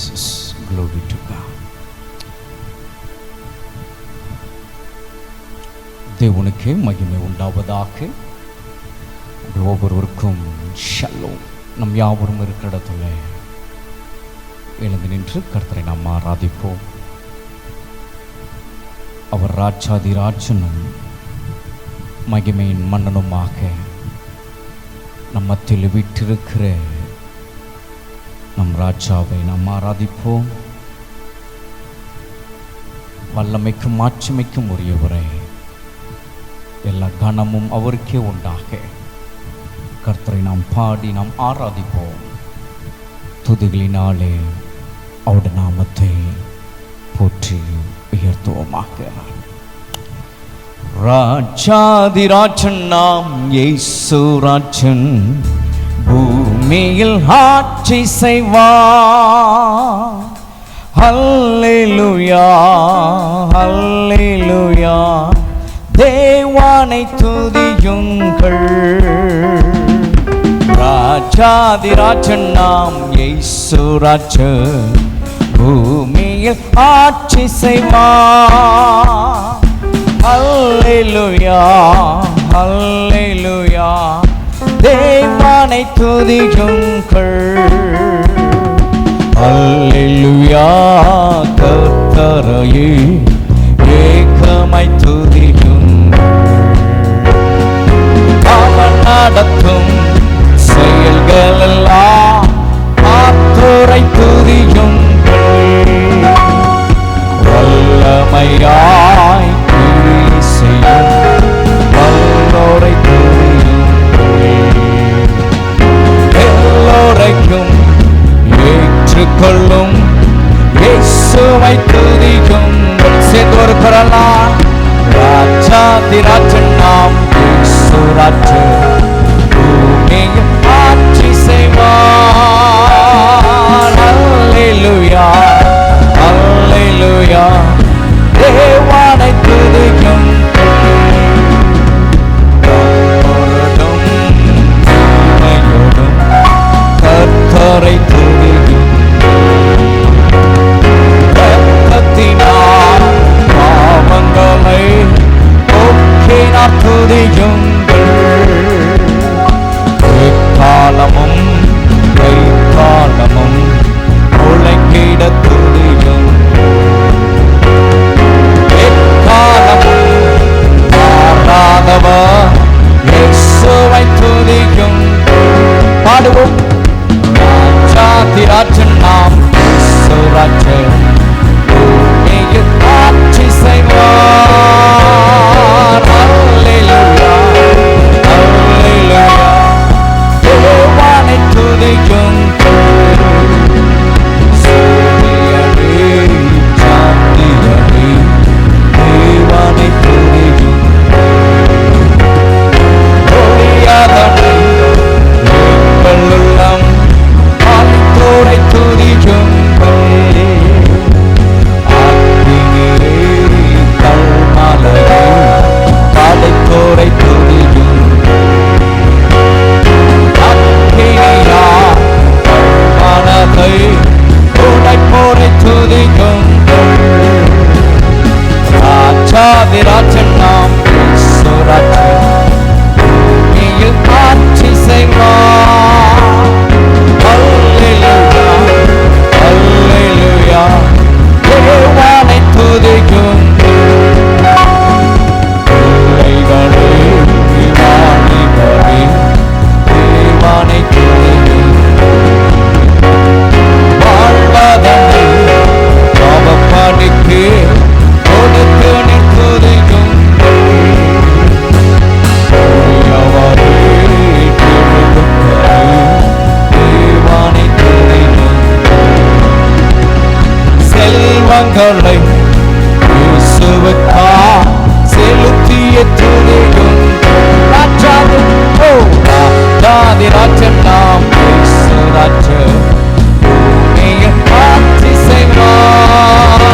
Jesus. Glory to God. தேவனுக்கே மகிமை உண்டாவதாக. ஒவ்வொருவருக்கும் ஷலோம். நம் யாவரும் இருக்கிற இடத்துல எழுந்து நின்று கர்த்தரை நாம் ஆராதிப்போம். அவர் ராஜாதி ராஜனும் மகிமையின் மன்னனுமாக நம் மத்தியில் விட்டிருக்கிற நம் ராஜாவை நாம் ஆராதிப்போம். வல்லமைக்கும் மாட்சிமைக்கும் உரியவரை எல்லா கனமும் அவருக்கே உண்டாக கர்த்தரை நாம் பாடி நாம் ஆராதிப்போம். துதிகளினாலே அவருடைய நாமத்தை போற்றி உயர்த்துவோமாக. ராஜாதிராஜன் நாம் இயேசு ராஜன் பூமியில் ஆட்சி செய்வார். ஹல்லேலூயா ஹல்லேலூயா. தேவானை துதியுங்கள். ராஜாதிராஜன் நாம் இயேசு ராஜன் பூமியில் ஆட்சி செய்வார். ஹல்லேலூயா ஹல்லேலூயா. தேவானை துதியுங்கள். ஹல்லேலூயா. கர்த்தரையே ஏகமாய் துதியுங்கள். அவர் நடத்தும் செயல்களெல்லாம் ஆத்துரை துதியுங்கள். வல்லமையாய் கிரியை செய்யும் வல்லோரை துதியுங்கள். எல்லோரைக்கும் ஏற்றுக்கொள்ளும் இயேசுவை துதியுங்கள். சேர்ந்து ஒரு குரலாய் ராஜாதிராஜன் நாம் இயேசு ராஜன் பூமியில் ஆட்சி செய்வார். ஹல்லேலூயா ஹல்லேலூயா. தேவானை துதியுங்கள். கர்த்தரை துதியுங்கள். ரத்தத்தினால் பாவங்களை போக்கினார் துதியுங்கள். காலமும் கைக்காலமும் உலகிட துதியுங்கள். எக்காலமும் மாறாதவர் இயேசுவை துதியுங்கள். பாடுவோம். ராஜாதிராஜன் நாம் இயேசு ராஜன் பூமியில் ஆட்சி செய்வார். ஹல்லேலூயா ஹல்லேலூயா. தேவானை துதியுங்கள். சூரியனே சந்திரனே தேவானை துதியுங்கள். ஒளியாதனை எங்கள் உள்ளம் ஆழ்த்தோரை துதியுங்கள். அக்கினியே கல்மலையே படைத்தோரை துதியுங்கள். மனதை உடைப்போரை துதியுங்கள். ராஜாதிராஜன் நாம் இயேசு ராஜன் பூமியில் ஆட்சி செய்வார். ஹல்லேலூயா ஹல்லேலூயா. தேவானை துதியுங்கள். பிள்ளைகளே வாணிகளே தேவானை துதியுங்கள். வாழ்வதனை பாவப்படிக்கு கொடுத்து நிற்குதியுங்கள். தேவானை துதியுங்கள். செல்வங்களை இயேசுவுக்கா செலுத்திய துதியுங்கள். ராஜாதிராஜன் நாம் இயேசு ராஜன் பூமியில் ஆட்சி செய்வார்.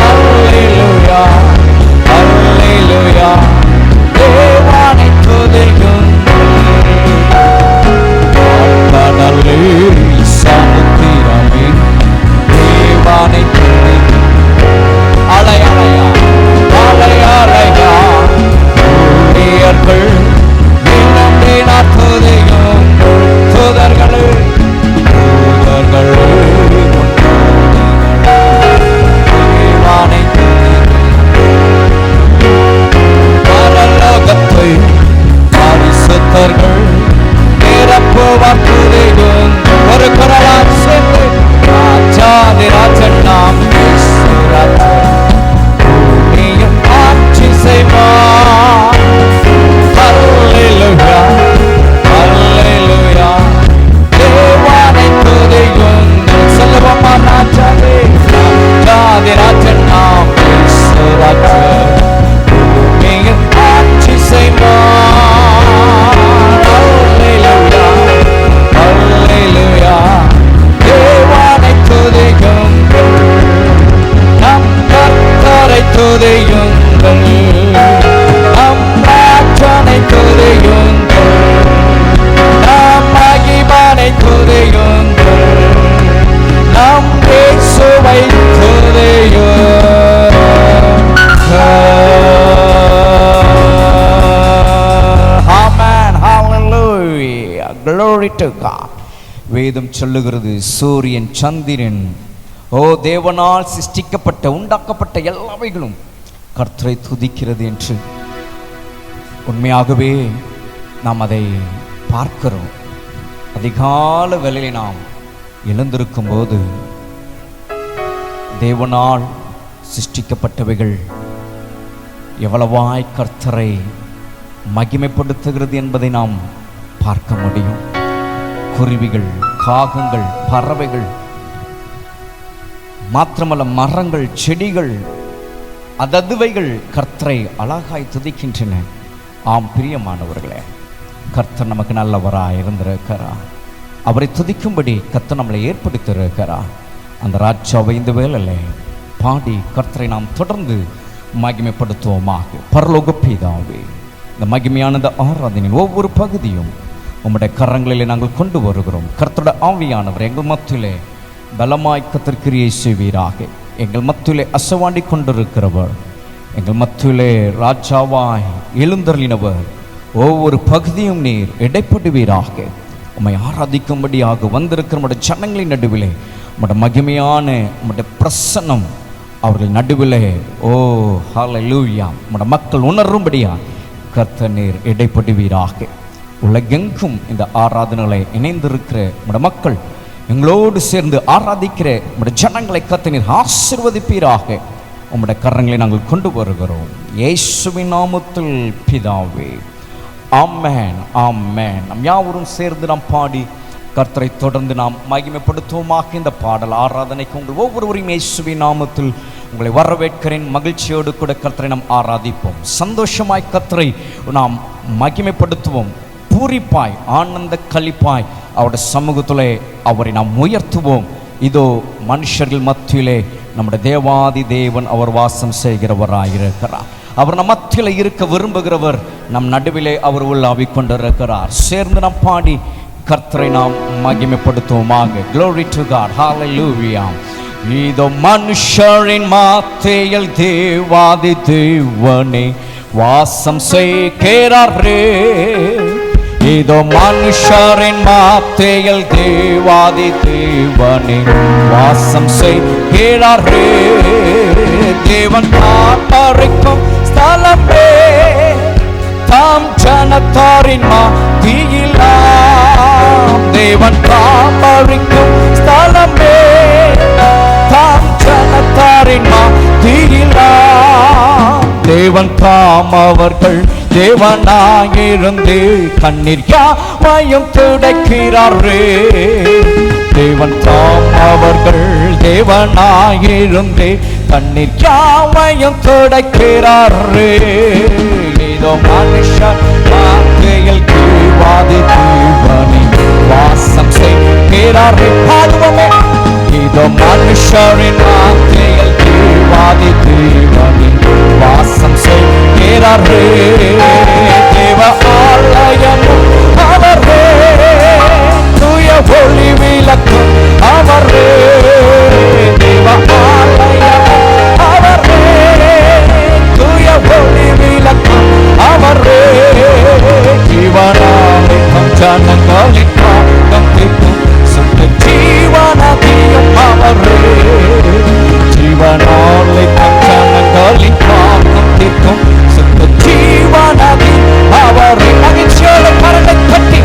ஹல்லேலூயா ஹல்லேலூயா. தேவானை துதியுங்கள். கடலே சமுத்திரமே Glory to God. வேதம் சொல்லுகிறது, சூரியன் சந்திரன் தேவனால் சிருஷ்டிக்கப்பட்ட உண்டாக்கப்பட்ட எல்லாவைகளும் கர்த்தரை துதிக்கிறது என்று. உண்மையாகவே நாம் அதை பார்க்கிறோம். அதிகால வேளையில் நாம் எழுந்திருக்கும் போது தேவனால் சிருஷ்டிக்கப்பட்டவைகள் எவ்வளவாய் கர்த்தரை மகிமைப்படுத்துகிறது என்பதை நாம் பார்க்க முடியும். குருவிகள், காகங்கள், பறவைகள், மாத்திரமல்ல மரங்கள், செடிகள், அததுவைகள் கர்த்தரை அழகாய் துதிக்கின்றன. ஆம் பிரியமானவர்களே, கர்த்தர் நமக்கு நல்லவராய் இருந்திருக்கிறார். அவரை துதிக்கும்படி கர்த்தர் நம்மளை ஏற்படுத்தியிருக்கிறார். அந்த ராஜாவை இந்த வேளையிலே பாடி கர்த்தரை நாம் தொடர்ந்து மகிமைப்படுத்துவோமாக. பரலோக பிதாவே, இந்த மகிமையான ஆராதனையின் ஒவ்வொரு பகுதியும் உம்முடைய கரங்களிலே நாங்கள் கொண்டு வருகிறோம். கர்த்தருடைய ஆவியானவர் எங்கள் மத்தியிலே பலமாய் கர்த்தர் கிரியை செய்வீராக. எங்கள் மத்தியிலே அசைவாடி கொண்டிருக்கிறவர், எங்கள் மத்தியிலே ராஜாவாய் எழுந்தருளினவர், ஒவ்வொரு பகுதியும் நீர் இடைப்படுவீராக. உம்மை ஆராதிக்கும்படியாக வந்திருக்கிற நம்முடைய ஜனங்களின் நடுவிலே நம்முடைய மகிமையான நம்முடைய பிரசன்னம் அவர்கள் நடுவிலே ஹல்லேலூயா நம்முடைய மக்கள் உணரும்படியா கர்த்தர் நீர் இடைப்படுவீராக. உலகெங்கும் இந்த ஆராதனைகளை இணைந்திருக்கிற நம்முடைய மக்கள், எங்களோடு சேர்ந்து ஆராதிக்கிற நம்முடைய ஜனங்களை கர்த்தர் நீர் ஆசீர்வதிப்பீராக. உம்முடைய கரங்களை நாங்கள் கொண்டு வருகிறோம் இயேசுவின் நாமத்தில் பிதாவே, ஆமென், ஆமென். நம் யாவரும் சேர்ந்து நாம் பாடி கர்த்தரை தொடர்ந்து நாம் மகிமைப்படுத்துவோமாக. இந்த பாடல் ஆராதனைக்கு உங்கள் ஒவ்வொருவரையும் இயேசுவின் நாமத்தில் உங்களை வரவேற்கிறேன். மகிழ்ச்சியோடு கூட கர்த்தரை நாம் ஆராதிப்போம். சந்தோஷமாய் கர்த்தரை நாம் மகிமைப்படுத்துவோம். பூரிப்பாய், ஆனந்த களிப்பாய் அவருடைய சமூகத்திலே அவரை நாம் உயர்த்துவோம். இதோ மனுஷர்கள் மத்தியிலே நம்முடைய தேவாதி தேவன் அவர் வாசம் செய்கிறவராயிருக்கிறார். அவர் நம் மத்தியில் இருக்க விரும்புகிறவர். நம் நடுவிலே அவர் உள்ளாவிக் கொண்டிருக்கிறார். சேர்ந்து நாம் பாடி கர்த்தரை நாம் மகிமைப்படுத்துவோமாக. Glory to God, hallelujah. இதோ மனுஷரின் மத்தியில் தேவாதி தேவனே வாசம் செய்கிறாரே. இதோ மனுஷரின் மத்தியில் தேவாதி தேவனே வாசம் செய்கிறாரே. தேவன் காப்பரிக்கும் ஸ்தலமே, தாம் ஜனத்தாரின் மத்தியிலாம். தேவன் காப்பரிக்கும் ஸ்தலமே, தாம் ஜனத்தாரின் மத்தியிலாம். தேவன் தாம் அவர்கள் தேவனாயிருந்து கண்ணீர் யாவையும் துடைக்கிறாரே. தேவன் தாம் அவர்கள் தேவனாயிருந்து கண்ணீர் யாவையும் துடைக்கிறாரே. இதோ மனுஷர் மத்தியில் தேவாதி தேவனே வாசம் செய்கிறாரே. பாடுவோமே. இதோ மனுஷரின் மத்தியில் தேவாதி தேவனே வாசம் செய்கிறாரே. தேவ ஆலயமும் அவரே, தூய ஒளி விளக்கும் அவரே. தேவ ஆலயமும் அவரே, தூய ஒளி விளக்கும் அவரே. ஜீவனாலிக்கும் ஜனங்களின் பாவம் தீர்க்கும் சுத்த ஜீவனதியும் அவரே. ஜீவனாலிக்கும் ஜனங்களின் பாவம் தீர்க்கும் சுத்த ஜீவனதி அவரே. மகிழ்ச்சியோடு கரண்டை கட்டி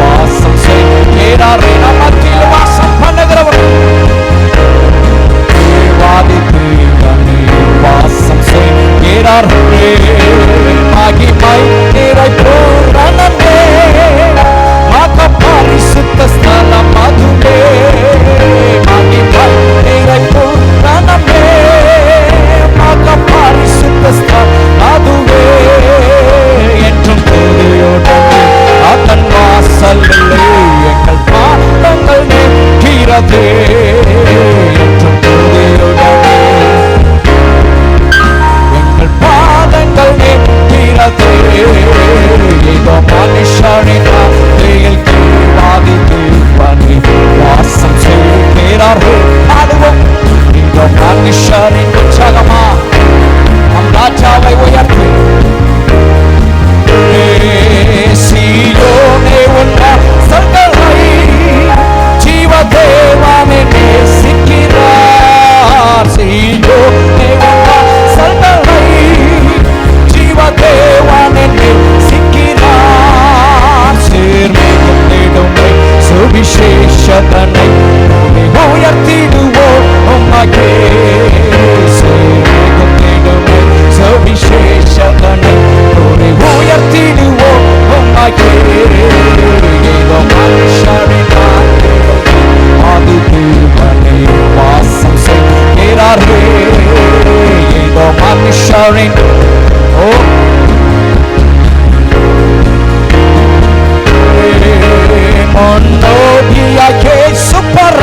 வாசம் செய்கிறாரே. நமத்தில் வாசம் பண்ணுகிறவர் தேவாதி தேவனே வாசம் செய்கிறாரே. மகிமை நிறை பூரணமே, மக பரிசுத்த ஸ்தலம் அதுவே. மகிமை நிறை பூரணமே, மக பரிசுத்த ஸ்தலம் அதுவே. என்றும் துதியுடனே அதன் வாசலிலே எங்கள் பாதங்கள் நிற்கிறதே. என்றும் துதியுடனே எங்கள் பாதங்கள் நிற்கிறதே. இதோ மனுஷரின் மத்தியில் தேவாதி தேவனே வாசம் செய்கிறாரே. பாடுவோம். இதோ மனுஷரின் உற்சாகமா நம் ராஜாவை உயர்த்தி மனுஷரின் முன்னோடியாகே சுப்பர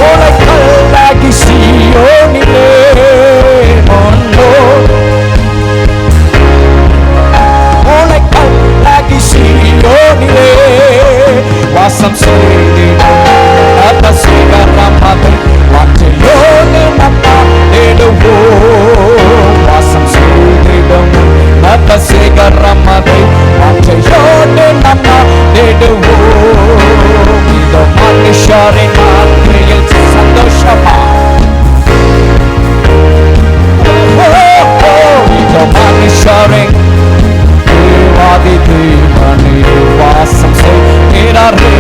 ஓலை கல்லாகி சீயோனிலே ஓலை கல்லாகி சீயோனிலே வாசம் செய்திடும் சிகரமதை வாஞ்சையோடு நம்ம தேடுவோம். வாசம் செய்திடும் சிகரமதை வாஞ்சையோடு நம்ம தேடுவோம். இதோ மனுஷரின் வாழ்க்கையில் சந்தோஷமா, இதோ மனுஷரின் தேவாதி தேவனே வாசம் செய்கிறாரே.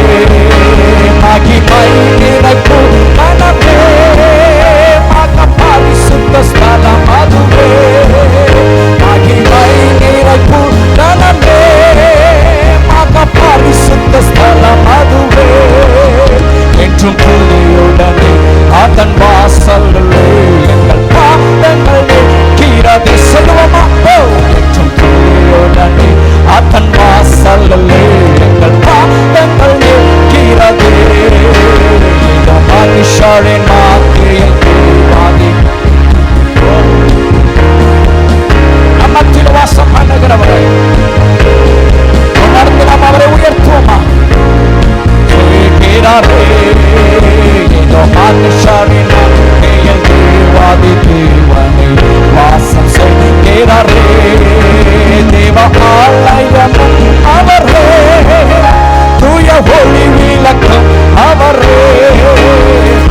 மகிமை நிறைப்பு மனமே மக பரிசுத்த ஸ்தலம் அதுவே. மகிமை நிறைப்பு மனமே மக பரிசுத்த ஸ்தலம் அதுவே. என்றும் துதியுடனே அதன் வாசல்களே எங்கள் பாதங்களே கீழே செல்வமா. என்றும் துதியுடனே அதன் வாசல்களே எங்கள் பாதங்களே கீழே. இந்த மனுஷரின் வார்த்தையில் தேவாதி நம்மத்தில் வாசம் பண்ணுகிறவரை உணர்ந்து நாம் அவரை உயர்த்துவோமா? இதோ மனுஷரின் வார்த்தையில் தேவாதி தேவனை வாசம் செய்கிறாரே. தேவ ஆலயம் அவரே, தூய ஒளி விளக்கம் அவரே.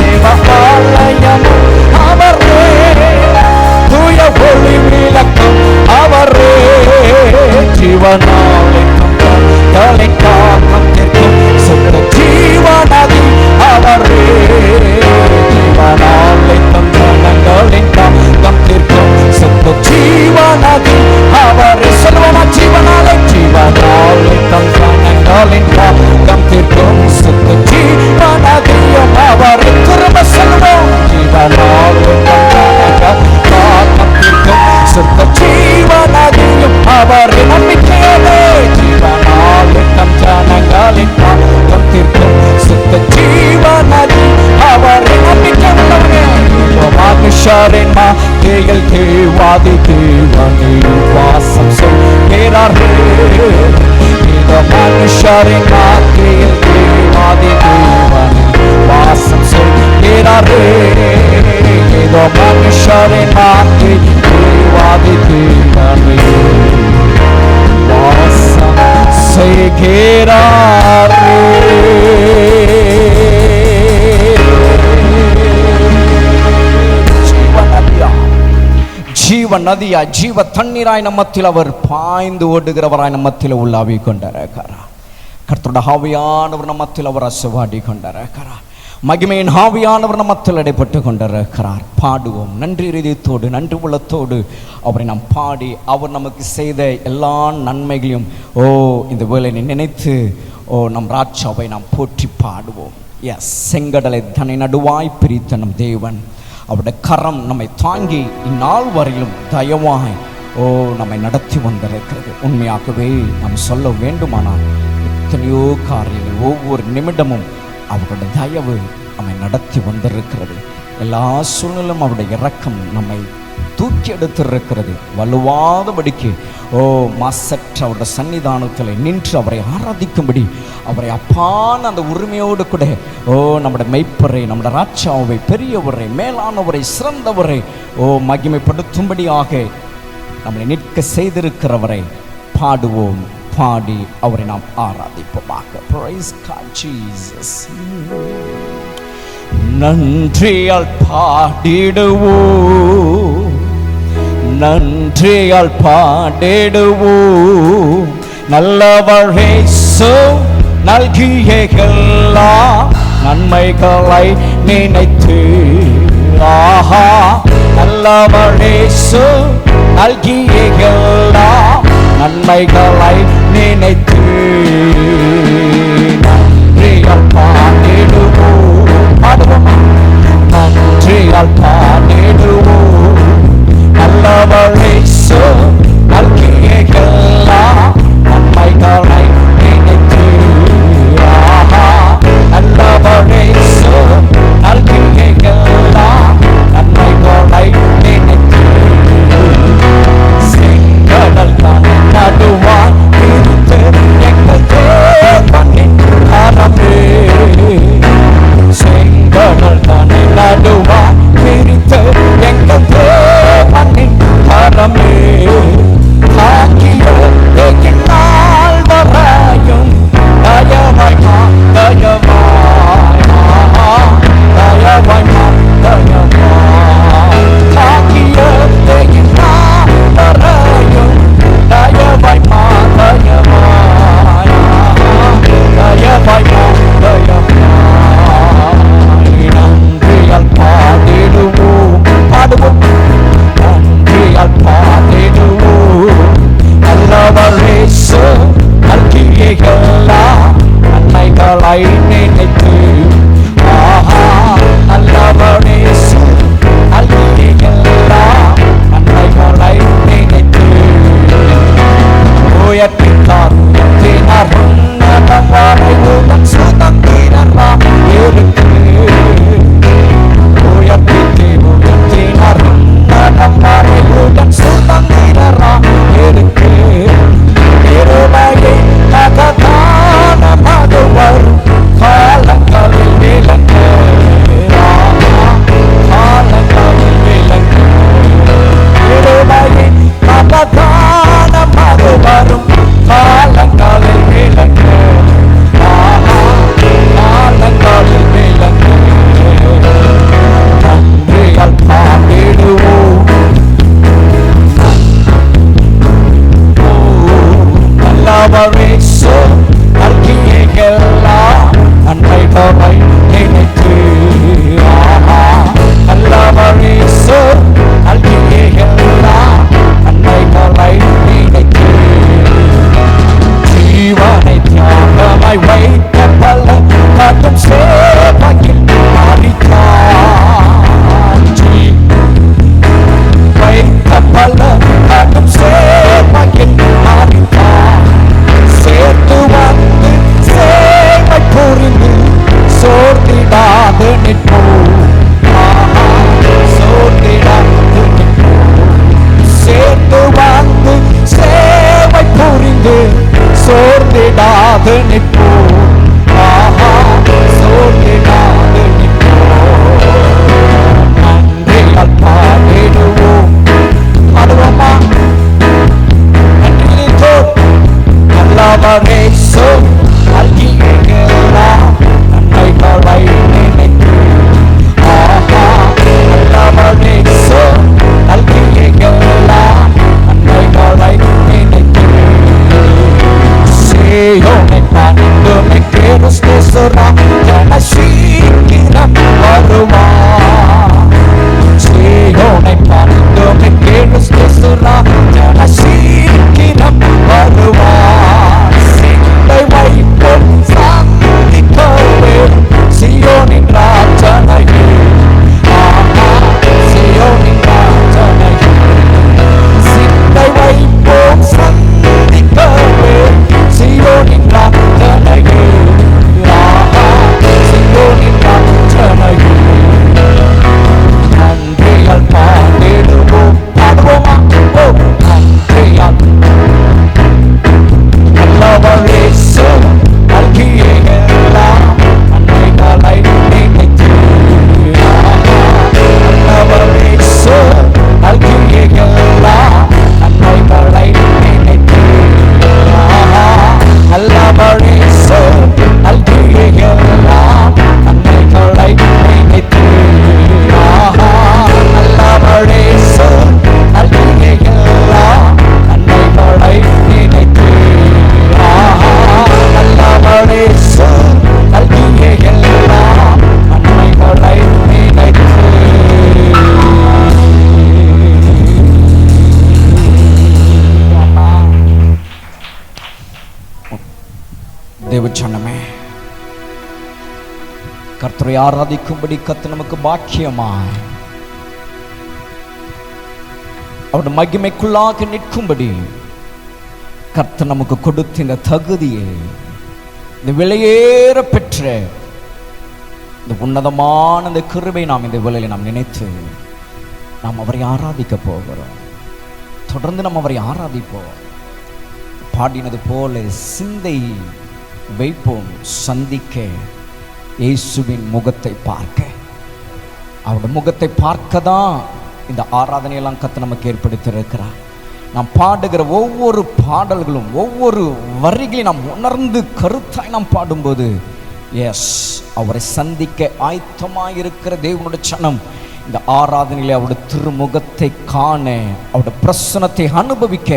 தேவ ஆலயம் அவரே, தூய ஒளி விளக்கம் அவரே. ஜீவனாலை தலை காக்கம் நிற்கும் சுத்த ஜீவனதி அவரே. ஜீவனாலை தந்தனங்களின் காக்கம் நிற்கும் சுத்த ஜீவனதி அவரே. சொல்லுவோமா? ஜீவனாலை ஜீவனாலை தந்தனங்களின் காக்கம் நிற்கும் சுத்த ஜீவனதியும் அவரே. திரும்ப சொல்லுவோம். ஜீவனாலை தந்தனங்கள் காக்கம் நிற்கும் சுத்த ஜீவனதியும் அவரே. நம்பிக்கையோடு ஜீவனாலை தந்தனங்களின் காக்கம் நிற்கும் சுத்த ஜீவனதி அவரே. நம்பிக்கை உள்ளவனே. மனுஷரின் மாதையில் தேவாதி தேவனை வாசம் செய்கிறாரே. இதோ மனுஷரின் மாதையில் தேவாதி தேவனை வாசம் செய்கிறாரே. இதோ மனுஷரின் மாதையில் தேவாதி தேவனை வாசம் செய்கிறாரே. ஜீவ நதியா ஜீவ தண்ணீராய் நம்மத்தில் அவர் பாய்ந்து ஓடுகிறவராய் நம்மத்தில் உள்ளாவி கொண்டிருக்கிறார். கர்த்தருடைய ஆவியானவர் நம்மத்தில் அவர் அசைவாடி கொண்டிருக்கிறார். மகிமையின் ஆவியானவர் நம்மத்தில் இடைப்பட்டு கொண்டிருக்கிறார். பாடுவோம் நன்றி இதயத்தோடு நன்றி உள்ளத்தோடு அவரை நாம் பாடி அவர் நமக்கு செய்த எல்லா நன்மைகளையும் இந்த வேளையை நினைத்து நம் ராஜாவை நாம் போற்றி பாடுவோம். செங்கடலை தன்னை நடுவாய் பிரித்த நம் தேவன், அவருடைய கரம் நம்மை தாங்கி இந்நாள் வரையிலும் தயவாய் நம்மை நடத்தி வந்திருக்கிறது. உண்மையாகவே நாம் சொல்ல வேண்டுமானால் எத்தனையோ காரியங்கள் ஒவ்வொரு நிமிடமும் அவருடைய தயவு நம்மை நடத்தி வந்திருக்கிறது. எல்லா சூழ்நிலும் அவருடைய இரக்கம் நம்மை தூக்கி எடுத்திருக்கிறது. வலுவாதபடிக்கு மாசற்ற அவருடைய சன்னிதானத்தில் நின்று அவரை ஆராதிக்கும்படி அவரை அப்பான அந்த உரிமையோடு கூட நம்முடைய மெய்ப்பரை நம்முடைய ராஜாவை பெரியவரை மேலானவரை சிறந்தவரை மகிமைப்படுத்தும்படியாக நம்மளை நிற்க செய்திருக்கிறவரை பாடுவோம். பாடி அவரை நாம் ஆராதிப்போமாக. Praise God Jesus. நன்றியால் பாடிடுவோம், நன்றியால் பாடிடுவோம். நல்லவர் இயேசு நல்கிய எல்லா நன்மைகளை நினைத்து. ஆஹா, நல்லவர் இயேசு நல்கிய எல்லா நன்மைகளை நினைத்து. நன்றியால் பாடிடுவோம், பாடுவோம். நன்றியால் பாடிடுவோம். நல்ல தேவச்சனமே, கர்த்தரை ஆராதிக்கும்படி கர்த்தர் நமக்கு பாக்கியமாய் அவருடைய மகிமைக்குள்ளாக நிற்கும்படி கர்த்தர் நமக்கு கொடுத்த இந்த தகுதியை, இந்த விலையேற பெற்ற இந்த உன்னதமான இந்த கிருபை நாம் இந்த வேளையில் நாம் நினைத்து நாம் அவரை ஆராதிக்க போகிறோம். தொடர்ந்து நாம் அவரை ஆராதிப்போம். பாடினது போல சிந்தை வைப்போம் சந்திக்க இயேசுவின் முகத்தை பார்க்க. அவருடைய முகத்தை பார்க்க தான் இந்த ஆராதனையெல்லாம் கர்த்தர் நமக்கு ஏற்படுத்தியிருக்கிறார். நாம் பாடுகிற ஒவ்வொரு பாடல்களும் ஒவ்வொரு வரிகளையும் நாம் உணர்ந்து கருத்தாய் நாம் பாடும்போது எஸ், அவரை சந்திக்க ஆயத்தமாயிருக்கிற தேவனுடைய சனம் இந்த ஆராதனையிலே அவருடைய திருமுகத்தை காண, அவருடைய பிரசன்னத்தை அனுபவிக்க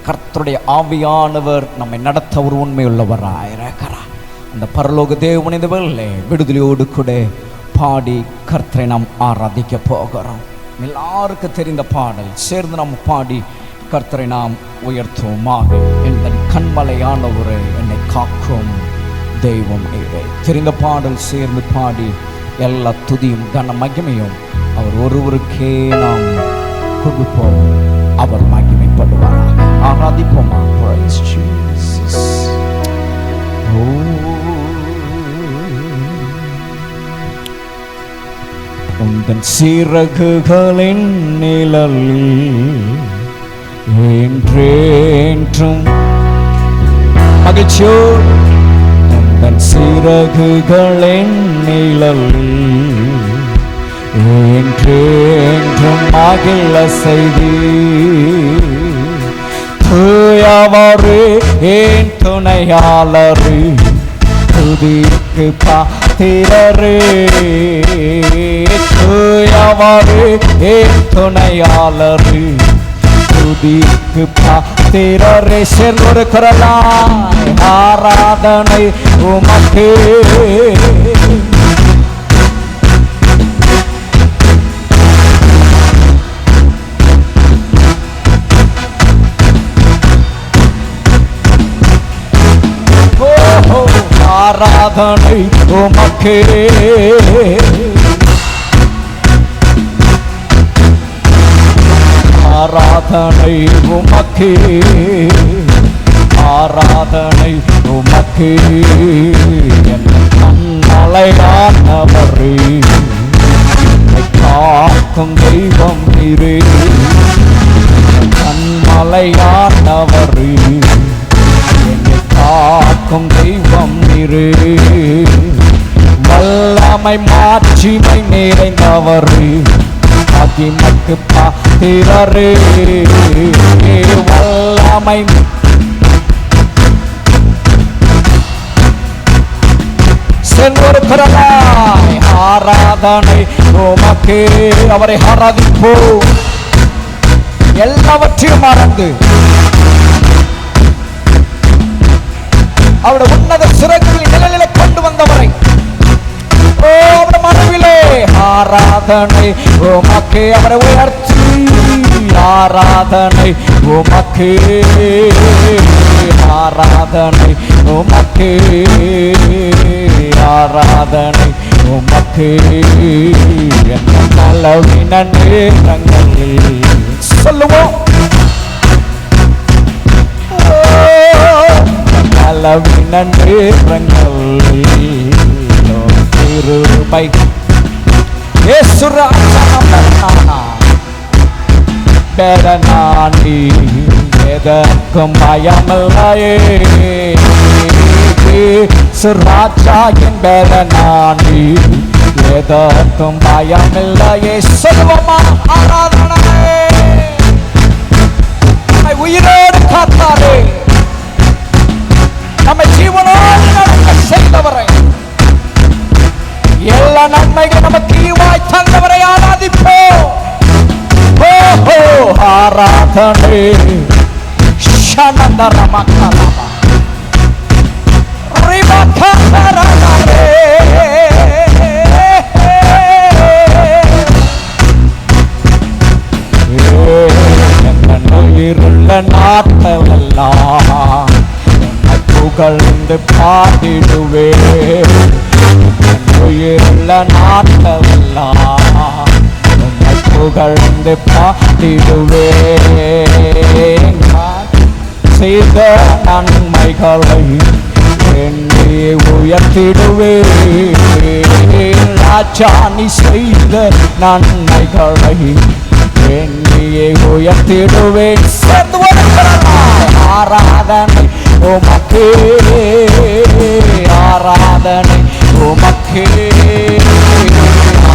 கர்த்தருடைய ஆவியானவர் நம்மை நடத்த ஒரு உண்மையுள்ளவராயிருக்கிறார். அந்த பரலோக தேவன் இந்த வேளையிலே விடுதலையோடு கூட பாடி கர்த்தரை நாம் ஆராதிக்க போகிறோம். எல்லாருக்கும் தெரிந்த பாடல் சேர்ந்து நாம் பாடி கர்த்தரை நாம் உயர்த்துவோமாக. என் கண்மலையானவரே, என்னை காக்கும் தெய்வம் இவை. தெரிந்த பாடல் சேர்ந்து பாடி எல்லா துதியும் கன மகிமையும் அவர் ஒருவருக்கே நாம் கொடுப்போம். அவர் மகிமைப்படுவாராக. ஆராதிப்போமா? Praise Jesus. உந்தன் சிறகுகளின் நிழலில் என்றென்றும் மகிழ்ச்சியோடு, உந்தன் சிறகுகளின் நிழலில் என்றென்றும் மகிழ செய்தி. தூயவரே என் துணையாளரே, துதிக்கு பாத்திரரே. தூயவரே என் துணையாளரே, துதிக்கு பாத்திரரே. சேர்ந்தொரு குரலாய் ஆராதனை உமக்கே. ஆராதனை உமக்கே. ஆராதனை உமக்கே. ஆராதனை உமக்கே. என் கண்மலையானவரே, என்னை காக்கும் தெய்வம் நீரே. கண்மலையானவரே, என்னை காக்கும் தெய்வம் நீரே. வல்லமை மாட்சிமை நிறைந்தவரே, மகிமைக்கு பாத்திரரே. வல்லமை சென்றொரு பிறனாய் ஆராதனை உமக்கே. அவரை ஆராதிப்போம். எல்லாவற்றையும் மறந்து அவருடைய உன்னத சிறகுகளின் நிழலிலே கொண்டு வந்தவரை அவருடைய மனவிலே ஆராதனை உமக்கே. அவரை உயர்த்தி ஆராதனை உமக்கே. ஆராதனை உமக்கே. ஆராதனை உமக்கே. என் பலவீன நேரங்களில் சொல்லுவோம், பலவீன நேரங்களில் கிருபை பெறனாண்டி எதற்கும் பயமில்லையே. சுராஜாயின் பெறனாண்டி எதற்கும் பயமில்லையே. சொல்லுவோமா? ஆராதனை உயிரோடு காத்தாரே, நம்மை ஜீவனோடு நடக்க செய்தவரை, எல்லா நன்மைகள் நமக்கு ஈவாய் தந்தவரை ஆராதிப்போம். ஆராதனை ஷனந்தரமக்கலமா ரிபக்கரரரே. இருள்ள நாட்களெல்லாம் புகழ்ந்து பாடிடுவேன் உயிருள்ள நாட்டவெல்லாம் உம்மை புகழ்ந்து பாடிடுவேன் செய்த நன்மைகளை எண்ணி உயர்த்திடுவேன் ராஜா நீ செய்த நன்மைகளை எண்ணியை உயர்த்திடுவேன் சேர்ந்து ஆராதனை உமக்கே ஆராதனை உமக்கே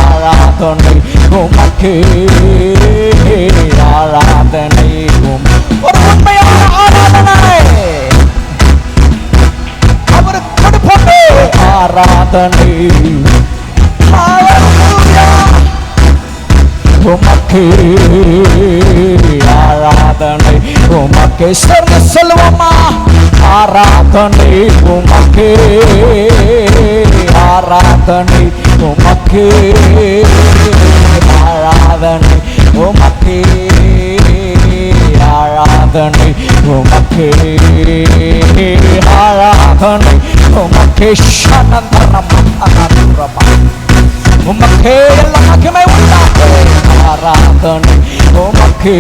ஆராதனை உமக்கே ஆராதனை ஒரு உண்மையான ஆராதனை அவருக்கு கொடுப்போமே ஆராதனை உமக்கே ஆராதனை உமக்கே சேர்ந்து சொல்லுவோமா ஆராதனை உமக்கே ஆராதனை உமக்கே ஆராதனை உமக்கே ஆராதனை உமக்கே ஆராதனை உமக்கே சனந்தரமா உமக்கே எல்லா மகிமை உண்டாக ஆராதனை உமக்கே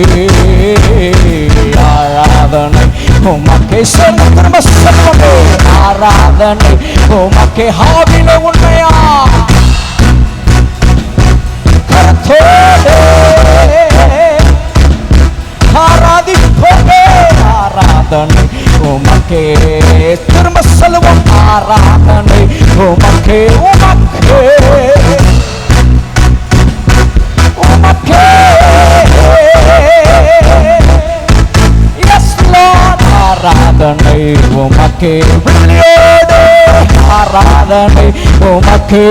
ஆராதனை உமக்கே சொல்ல திரும்ப சொல்லுவோமே ஆராதனை உமக்கே ஆவில உண்மையா கரத்தோடு ஆராதிப்போமே ஆராதனை உமக்கே திரும்ப சொல்லுவோம் ஆராதனை உமக்கே உமக்கே உமக்கே எஸ் லார்ட் ஆராதனை உமக்கே விழியோடு ஆராதனை உமக்கே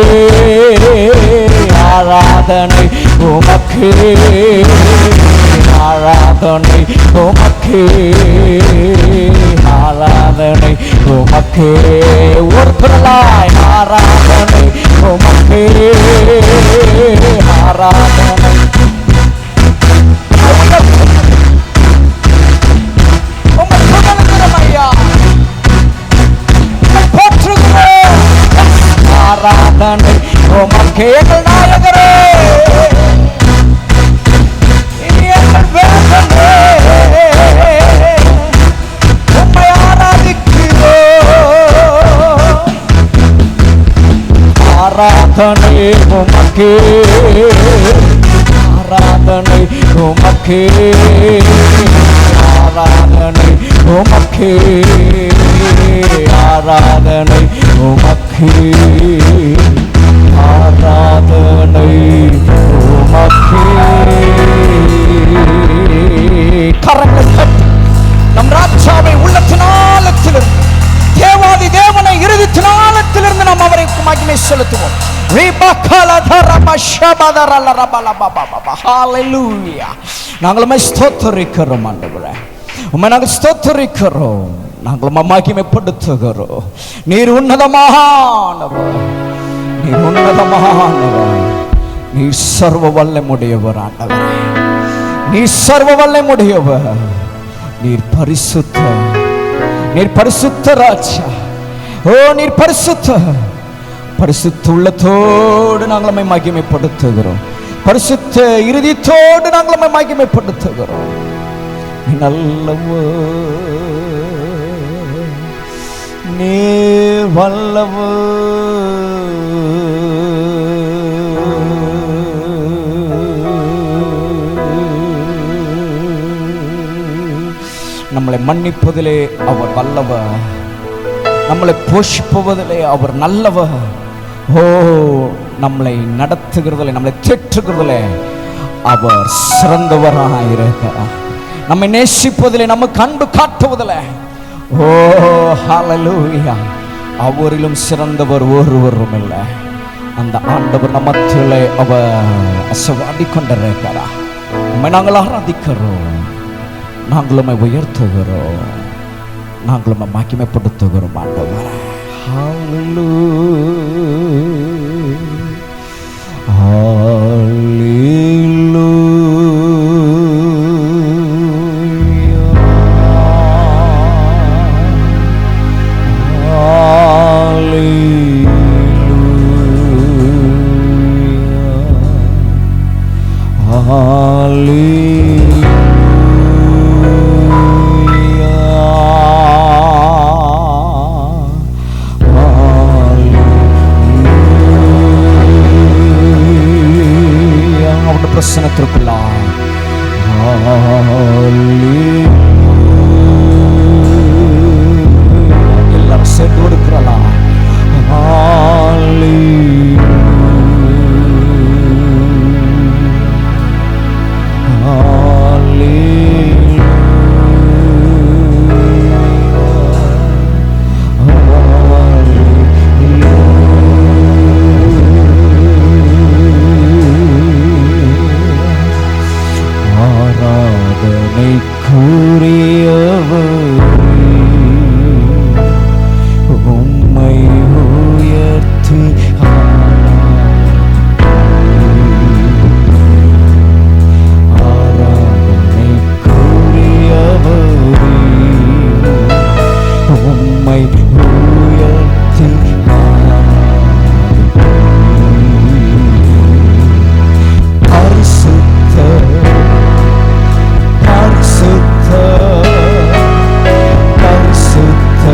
ஆராதனை உமக்கே ஆராதனை உமக்கே ஆராதனை உமக்கே ஒரு குரலாய் ஆராதனை உமக்கே ஆராதனை உம்மை புகழ்கிறோம் ஐயா போற்றுகிறோம் ஆராதனை உமக்கே எங்கள் நாயகரே உம்மை ஆராதிக்கிறோம் ஆராதனை உமக்கே ஆராதனை உமக்கே ஆராதனை உமக்கே ஆராதனை உமக்கே ஆராதனை உமக்கே கரங்களை தட்டி நம் ராஜாவை உள்ளத்தினாலத்திலிருந்து தேவாதி தேவனை இறுதித்தினாலத்திலிருந்து நாம் அவரை மகிமை செலுத்துவோம் நாங்கள் உம்மை ஸ்தோத்திரிக்கிறோம் ஆண்டவரே உம்மை நாங்கள் ஸ்தோத்திரிக்கிறோம் நாங்கள் உம்மை மகிமைப்படுத்துகிறோம் நீர் உன்னதமானவர் நீர் உன்னதமானவர் நீர் சர்வ வல்லமுடையவர் ஆண்டவரே நீர் சர்வ வல்லமுடையவர் நீர் பரிசுத்த ராஜா ஓ நீர் பரிசுத்த உள்ளத்தோடு நாங்கள் உம்மை மகிமைப்படுத்துகிறோம் பரிசுத்த இருதயத்தோடு நாங்கள் உம்மை மகிமைப்படுத்துகிறோம் நீ நல்லவர் நீ வல்லவர் நம்மளை மன்னிப்பதிலே அவர் வல்லவர் நம்மளை போஷிப்பதிலே அவர் நல்லவர் ஓ நம்மளை நடத்துகிறதில்லை நம்மளை தேற்றுகிறதில்லை அவர் சிறந்தவராயிருக்கிறார் நம்மை நேசிப்பதிலே நமக்கு அன்பு காட்டுவதில்லை ஓ ஹல்லேலூயா அவரிலும் சிறந்தவர் ஒருவரும் இல்லை அந்த ஆண்டவர் நம்மத்திலே அவர் அசைவாடி கொண்டிருக்கிறார் உம்மை நாங்கள் ஆராதிக்கிறோம் நாங்கள் உம்மை உயர்த்துகிறோம் நாங்கள் உம்மை மகிமைப்படுத்துகிறோம் ஆண்டவரே அவருடைய பிரசன்னத்திற்குள்ளா எல்லாரும் சேர்ந்து கொடுக்கிறலாம். உம்மை உயர்த்தி ஆராதனைக்குரியவரே, உம்மை உயர்த்தி பரிசுத்த பரிசுத்த பரிசுத்த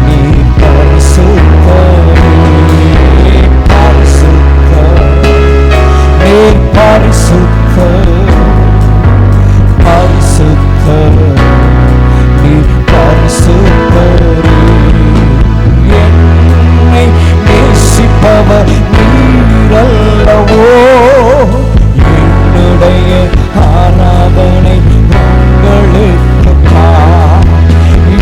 நீ பரிசுத்த பரிசுத்த நீ பரிசுத்த பரிசுத்த நீ பரிசுத்த என்னை நேசிப்பவர் நீரல்லவோ, என்னுடைய ஆராதனை உங்களுக்கு தான்.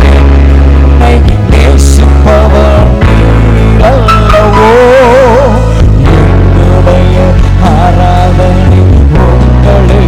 என்னை நேசிப்பவர் நீரல்லவோ, என்னுடைய ஆராதனை உங்களுக்கு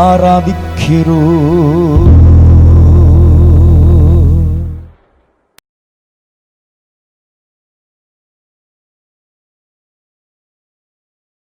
ஆராதிக்கிறோம்.